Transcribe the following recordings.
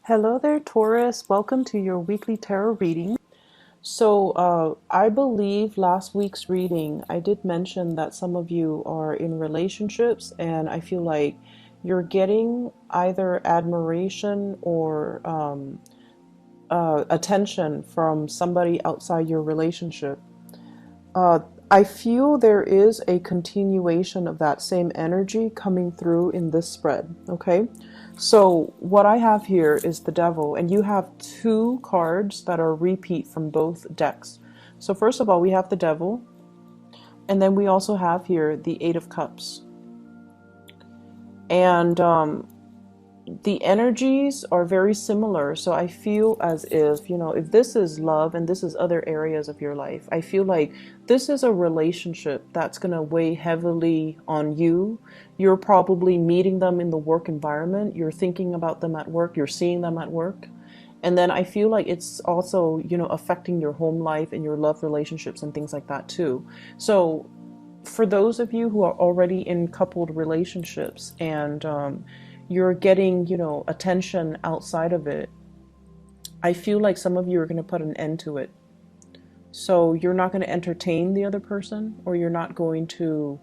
Hello there, Taurus. Welcome to your weekly tarot reading. I believe last week's reading, I did mention that some of you are in relationships, and I feel like you're getting either admiration or attention from somebody outside your relationship. Uh, I feel there is a continuation of that same energy coming through in this spread, okay? So what I have here is the Devil, and you have two cards that are repeat from both decks. So first of all, we have the Devil, and then we also have here the Eight of Cups. And the energies are very similar. So I feel as if, if this is love and this is other areas of your life, I feel like this is a relationship that's going to weigh heavily on you. You're probably meeting them in the work environment. You're thinking about them at work. You're seeing them at work. And then I feel like it's also, affecting your home life and your love relationships and things like that too. So for those of you who are already in coupled relationships and you're getting, attention outside of it, I feel like some of you are going to put an end to it. So you're not going to entertain the other person, or you're not going to,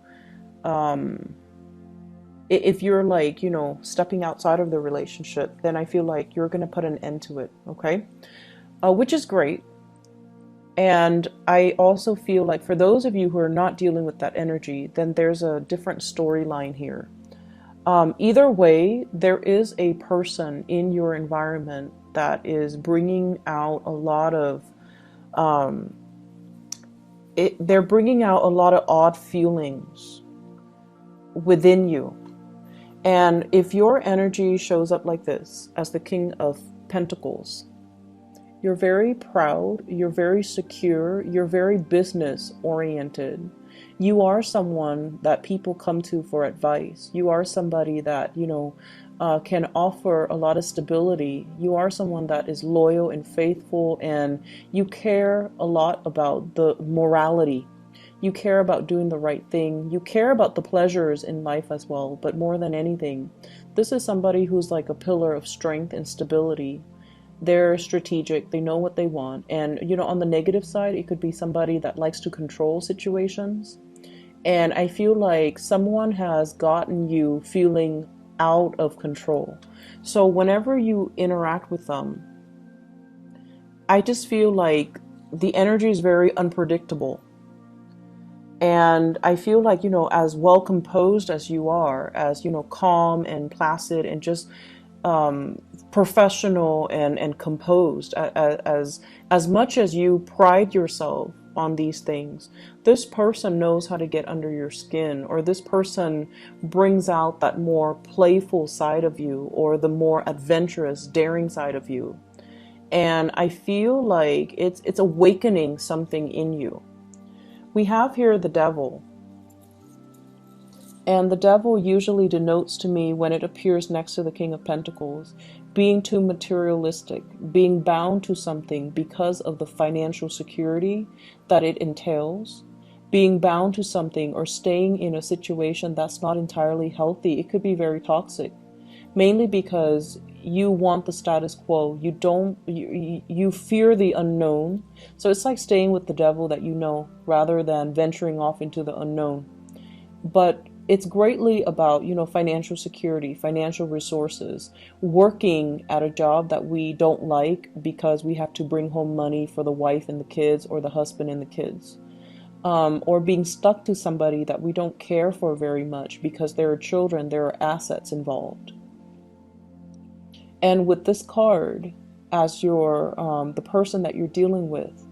if you're like, stepping outside of the relationship, then I feel like you're going to put an end to it, okay? Which is great. And I also feel like for those of you who are not dealing with that energy, then there's a different storyline here. Either way, there is a person in your environment that is bringing out a lot of, they're bringing out a lot of odd feelings within you. And if your energy shows up like this, as the King of Pentacles, you're very proud, you're very secure, you're very business oriented. You are someone that people come to for advice. You are somebody that, can offer a lot of stability. You are someone that is loyal and faithful, and you care a lot about the morality. You care about doing the right thing. You care about the pleasures in life as well. But more than anything, this is somebody who's like a pillar of strength and stability. They're strategic, they know what they want. And, on the negative side, it could be somebody that likes to control situations. And I feel like someone has gotten you feeling out of control. So whenever you interact with them, I just feel like the energy is very unpredictable. And I feel like, as well composed as you are, as, calm and placid and just professional and composed, as much as you pride yourself on these things, this person knows how to get under your skin, or this person brings out that more playful side of you, or the more adventurous, daring side of you. And I feel like it's awakening something in you. We have here the Devil. And the Devil usually denotes to me, when it appears next to the King of Pentacles, being too materialistic, being bound to something because of the financial security that it entails, being bound to something or staying in a situation that's not entirely healthy. It could be very toxic, mainly because you want the status quo. You fear the unknown. So it's like staying with the devil that you know, rather than venturing off into the unknown. But it's greatly about, financial security, financial resources, working at a job that we don't like because we have to bring home money for the wife and the kids, or the husband and the kids. Or being stuck to somebody that we don't care for very much because there are children, there are assets involved. And with this card, as the person that you're dealing with,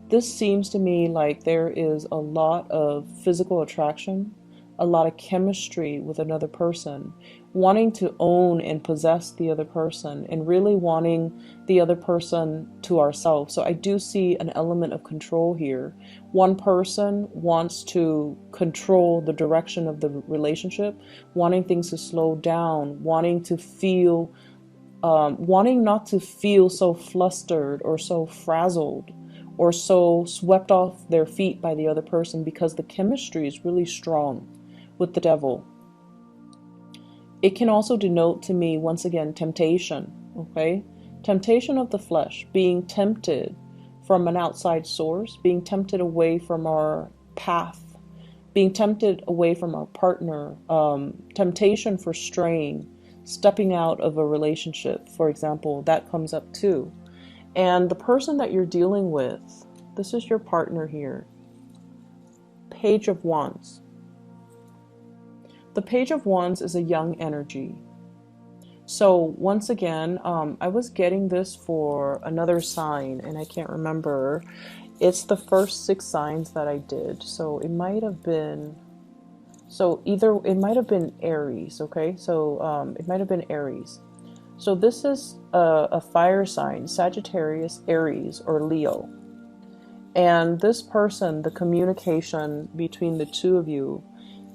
this seems to me like there is a lot of physical attraction, a lot of chemistry with another person, wanting to own and possess the other person, and really wanting the other person to ourselves. So I do see an element of control here. One person wants to control the direction of the relationship, wanting things to slow down, wanting not to feel so flustered or so frazzled or so swept off their feet by the other person, because the chemistry is really strong with the Devil. It can also denote to me, once again, temptation, okay? Temptation of the flesh, being tempted from an outside source, being tempted away from our path, being tempted away from our partner, temptation for straying, stepping out of a relationship, for example, that comes up too. And the person that you're dealing with, this is your partner here. Page of Wands. The Page of Wands is a young energy. So once again, I was getting this for another sign, and I can't remember. It's the first 6 signs that I did. So it might have been, it might have been Aries, okay? So it might have been Aries. So this is a fire sign, Sagittarius, Aries, or Leo. And this person, the communication between the two of you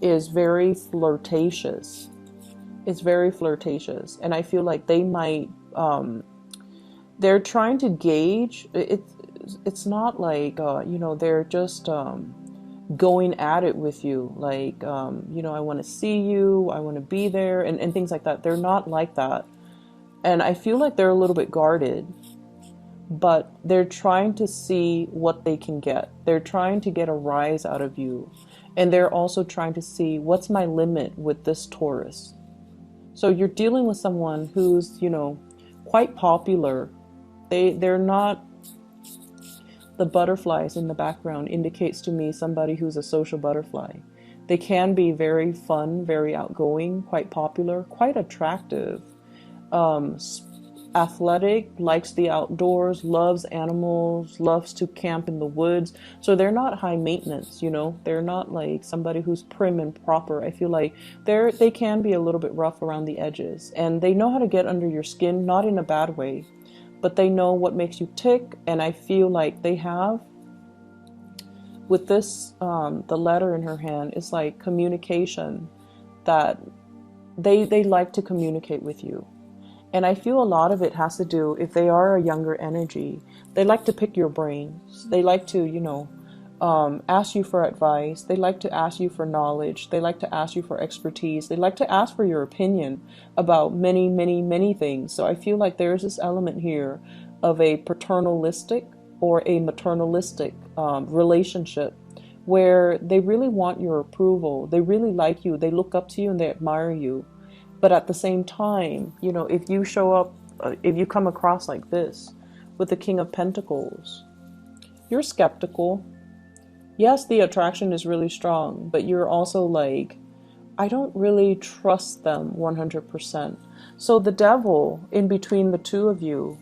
is very flirtatious. It's very flirtatious. And I feel like they might, they're trying to gauge, it's not like, they're just going at it with you. Like, I want to see you, I want to be there, and things like that. They're not like that. And I feel like they're a little bit guarded, but they're trying to see what they can get. They're trying to get a rise out of you. And they're also trying to see, what's my limit with this Taurus? So you're dealing with someone who's, quite popular. They're not, the butterflies in the background indicates to me somebody who's a social butterfly. They can be very fun, very outgoing, quite popular, quite attractive, athletic, likes the outdoors, loves animals, loves to camp in the woods. So they're not high maintenance, they're not like somebody who's prim and proper. I feel like they can be a little bit rough around the edges, and they know how to get under your skin, not in a bad way, but they know what makes you tick. And I feel like they have, with this, the letter in her hand is like communication, that they like to communicate with you. And I feel a lot of it has to do, if they are a younger energy, they like to pick your brains. They like to, ask you for advice. They like to ask you for knowledge. They like to ask you for expertise. They like to ask for your opinion about many, many, many things. So I feel like there's this element here of a paternalistic or a maternalistic relationship, where they really want your approval. They really like you. They look up to you and they admire you. But at the same time, if you show up, if you come across like this with the King of Pentacles, you're skeptical. Yes, the attraction is really strong, but you're also like, I don't really trust them 100%. So the Devil in between the two of you,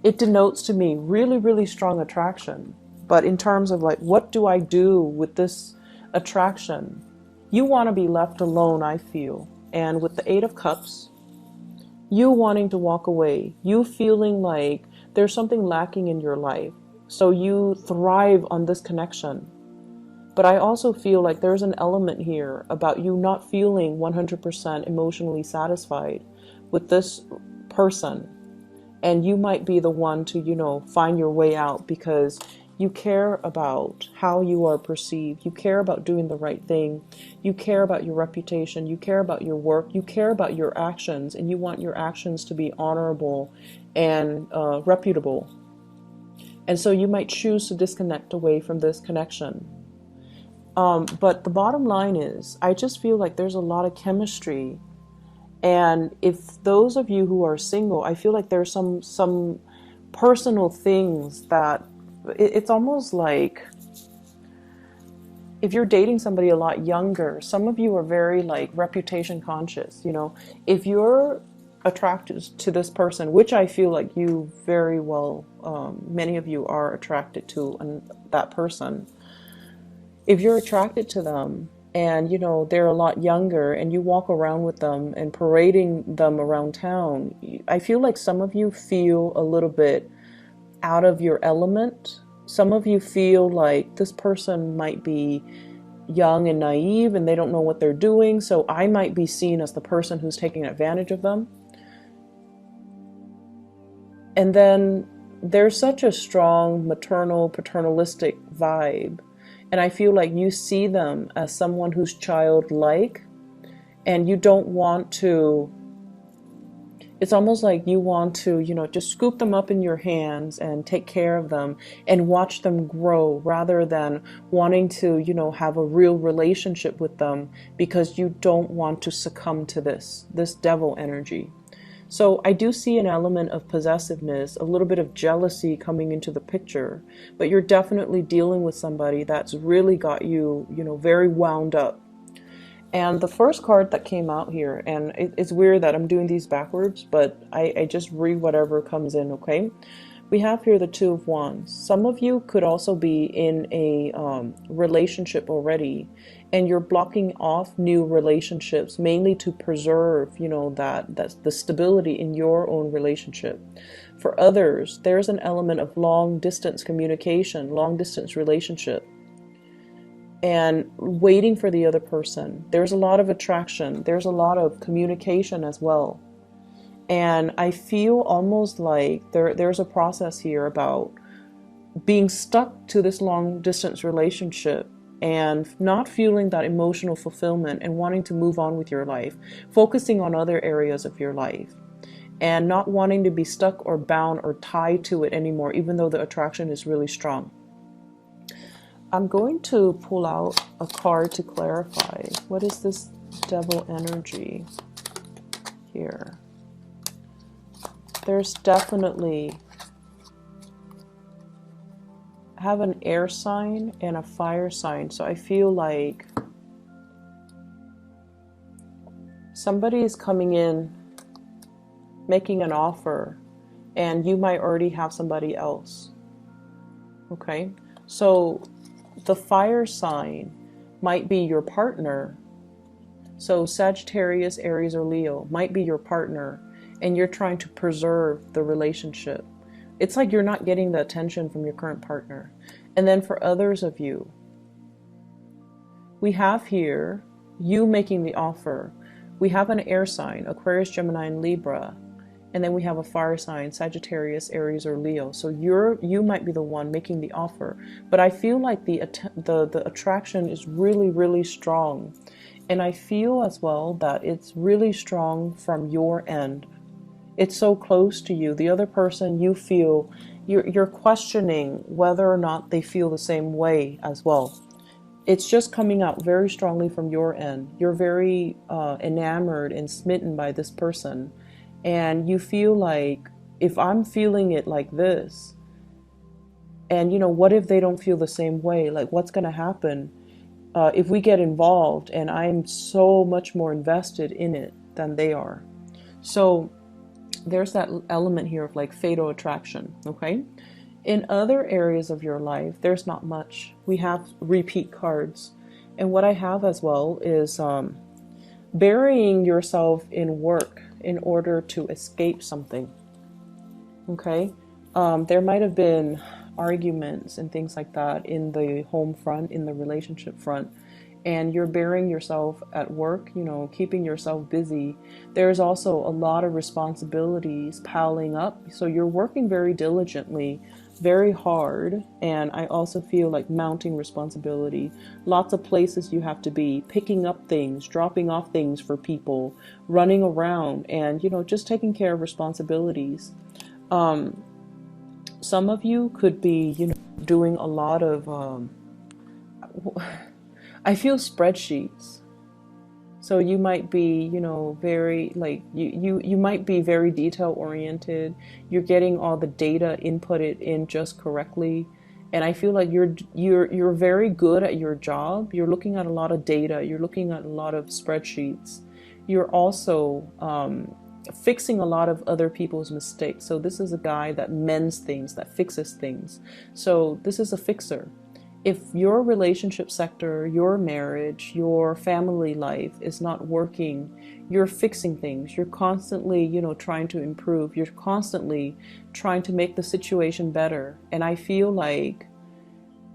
it denotes to me really, really strong attraction. But in terms of like, what do I do with this attraction? You want to be left alone, I feel. And with the 8 of Cups, you wanting to walk away, you feeling like there's something lacking in your life. So you thrive on this connection. But I also feel like there's an element here about you not feeling 100% emotionally satisfied with this person. And you might be the one to, find your way out, because you care about how you are perceived. You care about doing the right thing. You care about your reputation. You care about your work. You care about your actions, and you want your actions to be honorable and reputable. And so you might choose to disconnect away from this connection. But the bottom line is, I just feel like there's a lot of chemistry. And if those of you who are single, I feel like there's some personal things that, it's almost like if you're dating somebody a lot younger, some of you are very like reputation conscious. If you're attracted to this person, which I feel like you very well, many of you are attracted to that person. If you're attracted to them and, they're a lot younger, and you walk around with them and parading them around town, I feel like some of you feel a little bit out of your element. Some of you feel like this person might be young and naive and they don't know what they're doing, so I might be seen as the person who's taking advantage of them. And then there's such a strong maternal, paternalistic vibe, and I feel like you see them as someone who's childlike, and you don't want to, It's almost like you want to, just scoop them up in your hands and take care of them and watch them grow, rather than wanting to, have a real relationship with them, because you don't want to succumb to this devil energy. So I do see an element of possessiveness, a little bit of jealousy coming into the picture, but you're definitely dealing with somebody that's really got you, very wound up. And the first card that came out here, and it's weird that I'm doing these backwards, but I just read whatever comes in, okay? We have here the Two of Wands. Some of you could also be in a relationship already, and you're blocking off new relationships, mainly to preserve, that's the stability in your own relationship. For others, there's an element of long distance communication, long distance relationship, and waiting for the other person. There's a lot of attraction. There's a lot of communication as well. And I feel almost like there's a process here about being stuck to this long distance relationship and not feeling that emotional fulfillment and wanting to move on with your life, focusing on other areas of your life, and not wanting to be stuck or bound or tied to it anymore, even though the attraction is really strong. I'm going to pull out a card to clarify. What is this devil energy here? There's definitely, I have an air sign and a fire sign. So I feel like somebody is coming in, making an offer, and you might already have somebody else. Okay, so the fire sign might be your partner. So Sagittarius, Aries, or Leo might be your partner, and you're trying to preserve the relationship. It's like you're not getting the attention from your current partner. And then for others of you, we have here you making the offer. We have an air sign, Aquarius, Gemini, and Libra. And then we have a fire sign, Sagittarius, Aries, or Leo. So you might be the one making the offer. But I feel like the attraction is really, really strong. And I feel as well that it's really strong from your end. It's so close to you. The other person, you feel, you're questioning whether or not they feel the same way as well. It's just coming out very strongly from your end. You're very enamored and smitten by this person. And you feel like, if I'm feeling it like this, and what if they don't feel the same way? Like, what's going to happen if we get involved and I'm so much more invested in it than they are? So there's that element here of like fatal attraction, okay? In other areas of your life, there's not much. We have repeat cards. And what I have as well is burying yourself in work in order to escape something, okay? There might have been arguments and things like that in the home front, in the relationship front, and you're burying yourself at work, keeping yourself busy. There's also a lot of responsibilities piling up, so you're working very diligently, very hard, and I also feel like mounting responsibility. Lots of places you have to be, picking up things, dropping off things for people, running around, and just taking care of responsibilities. Some of you could be doing a lot of I feel spreadsheets. So you might be, very like you might be very detail oriented. You're getting all the data inputted in just correctly, and I feel like you're very good at your job. You're looking at a lot of data. You're looking at a lot of spreadsheets. You're also fixing a lot of other people's mistakes. So this is a guy that mends things, that fixes things. So this is a fixer. If your relationship sector, your marriage, your family life is not working, you're fixing things. You're constantly, trying to improve. You're constantly trying to make the situation better. And I feel like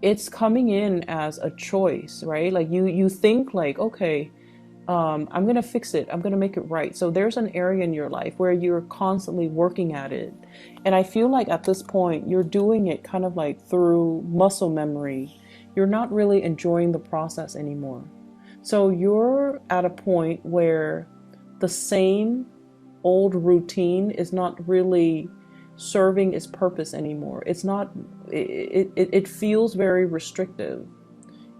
it's coming in as a choice, right? Like you think like, okay, I'm going to fix it. I'm going to make it right. So there's an area in your life where you're constantly working at it. And I feel like at this point, you're doing it kind of like through muscle memory. You're not really enjoying the process anymore. So you're at a point where the same old routine is not really serving its purpose anymore. It's not, it feels very restrictive.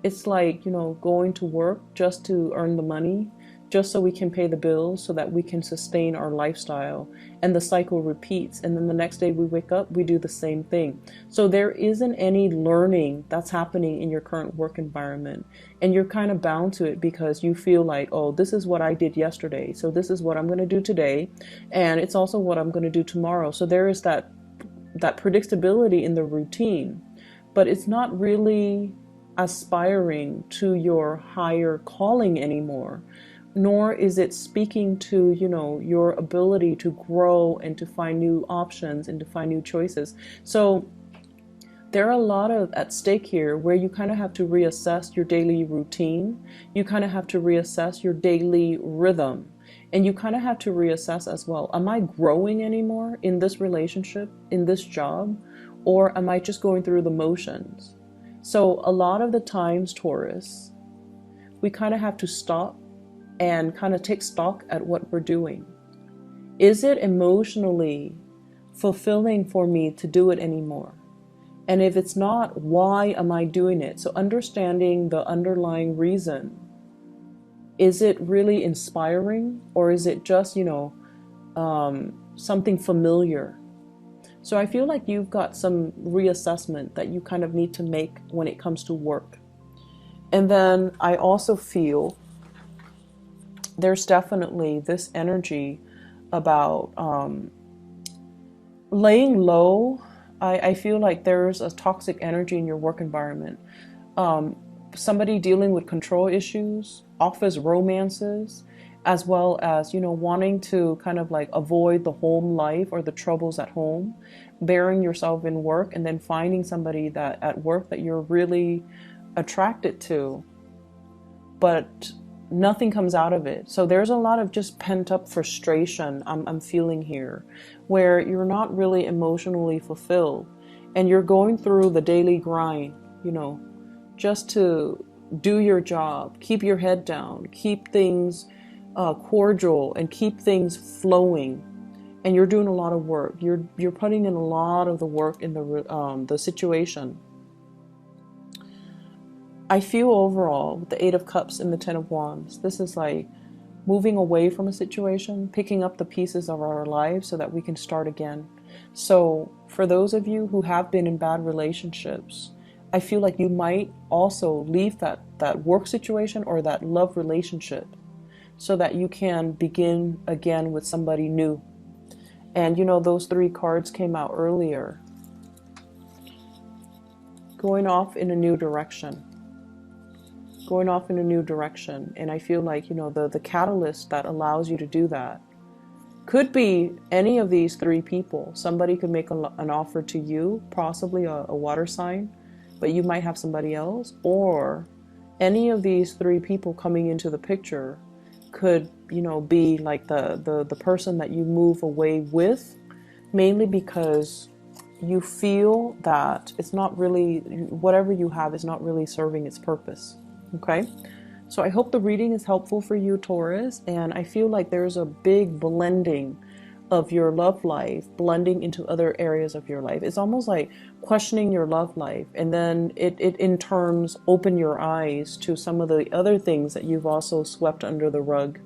It's like, going to work just to earn the money, just so we can pay the bills, so that we can sustain our lifestyle. And the cycle repeats. And then the next day we wake up, we do the same thing. So there isn't any learning that's happening in your current work environment. And you're kind of bound to it because you feel like, oh, this is what I did yesterday, so this is what I'm going to do today. And it's also what I'm going to do tomorrow. So there is that predictability in the routine, but it's not really aspiring to your higher calling anymore, nor is it speaking to, your ability to grow and to find new options and to find new choices. So there are a lot of at stake here where you kind of have to reassess your daily routine. You kind of have to reassess your daily rhythm. And you kind of have to reassess as well. Am I growing anymore in this relationship, in this job? Or am I just going through the motions? So a lot of the times, Taurus, we kind of have to stop and kind of take stock at what we're doing. Is it emotionally fulfilling for me to do it anymore? And if it's not, why am I doing it? So understanding the underlying reason. Is it really inspiring, or is it just, something familiar? So I feel like you've got some reassessment that you kind of need to make when it comes to work. And then I also feel there's definitely this energy about laying low. I feel like there's a toxic energy in your work environment. Somebody dealing with control issues, office romances, as well as, wanting to kind of like avoid the home life or the troubles at home, burying yourself in work, and then finding somebody that at work that you're really attracted to, but nothing comes out of it. So there's a lot of just pent up frustration I'm feeling here, where you're not really emotionally fulfilled and you're going through the daily grind, just to do your job, keep your head down, keep things cordial, and keep things flowing. And you're doing a lot of work. You're putting in a lot of the work in the situation. I feel overall with the Eight of Cups and the Ten of Wands, this is like moving away from a situation, picking up the pieces of our lives so that we can start again. So for those of you who have been in bad relationships, I feel like you might also leave that work situation or that love relationship so that you can begin again with somebody new. And those three cards came out earlier. Going off in a new direction. Going off in a new direction. And I feel like, the catalyst that allows you to do that could be any of these three people. Somebody could make an offer to you, possibly a water sign, but you might have somebody else. Or any of these three people coming into the picture could, be like the person that you move away with, mainly because you feel that it's not really, whatever you have is not really serving its purpose. Okay, so I hope the reading is helpful for you, Taurus, and I feel like there's a big blending of your love life blending into other areas of your life. It's almost like questioning your love life, and then it in terms open your eyes to some of the other things that you've also swept under the rug.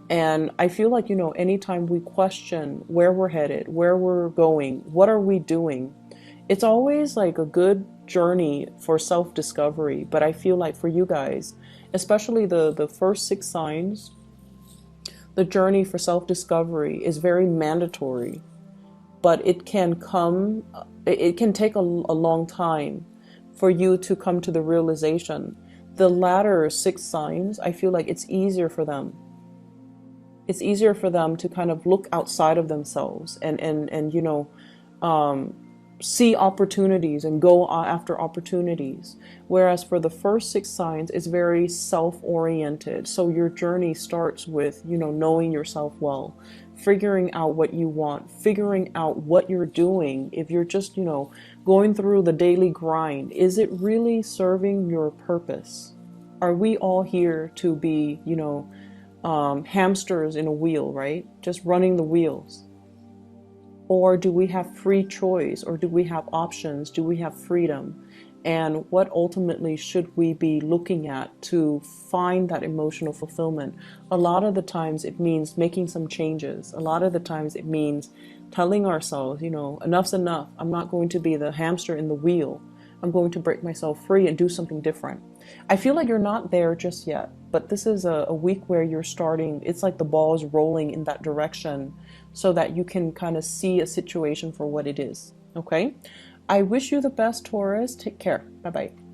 And I feel like, anytime we question where we're headed, where we're going, what are we doing, it's always like a good journey for self-discovery. But I feel like for you guys, especially the first 6 signs, the journey for self-discovery is very mandatory, but it can take a long time for you to come to the realization. The latter 6 signs, I feel like it's easier for them. It's easier for them to kind of look outside of themselves and see opportunities and go after opportunities. Whereas for the first 6 signs, it's very self-oriented. So your journey starts with, knowing yourself well, figuring out what you want, figuring out what you're doing. If you're just, going through the daily grind, is it really serving your purpose? Are we all here to be, hamsters in a wheel, right? Just running the wheels. Or do we have free choice? Or do we have options? Do we have freedom? And what ultimately should we be looking at to find that emotional fulfillment? A lot of the times it means making some changes. A lot of the times it means telling ourselves, you know, enough's enough. I'm not going to be the hamster in the wheel. I'm going to break myself free and do something different. I feel like you're not there just yet, but this is a week where you're starting. It's like the ball is rolling in that direction so that you can kind of see a situation for what it is. Okay? I wish you the best, Taurus. Take care. Bye-bye.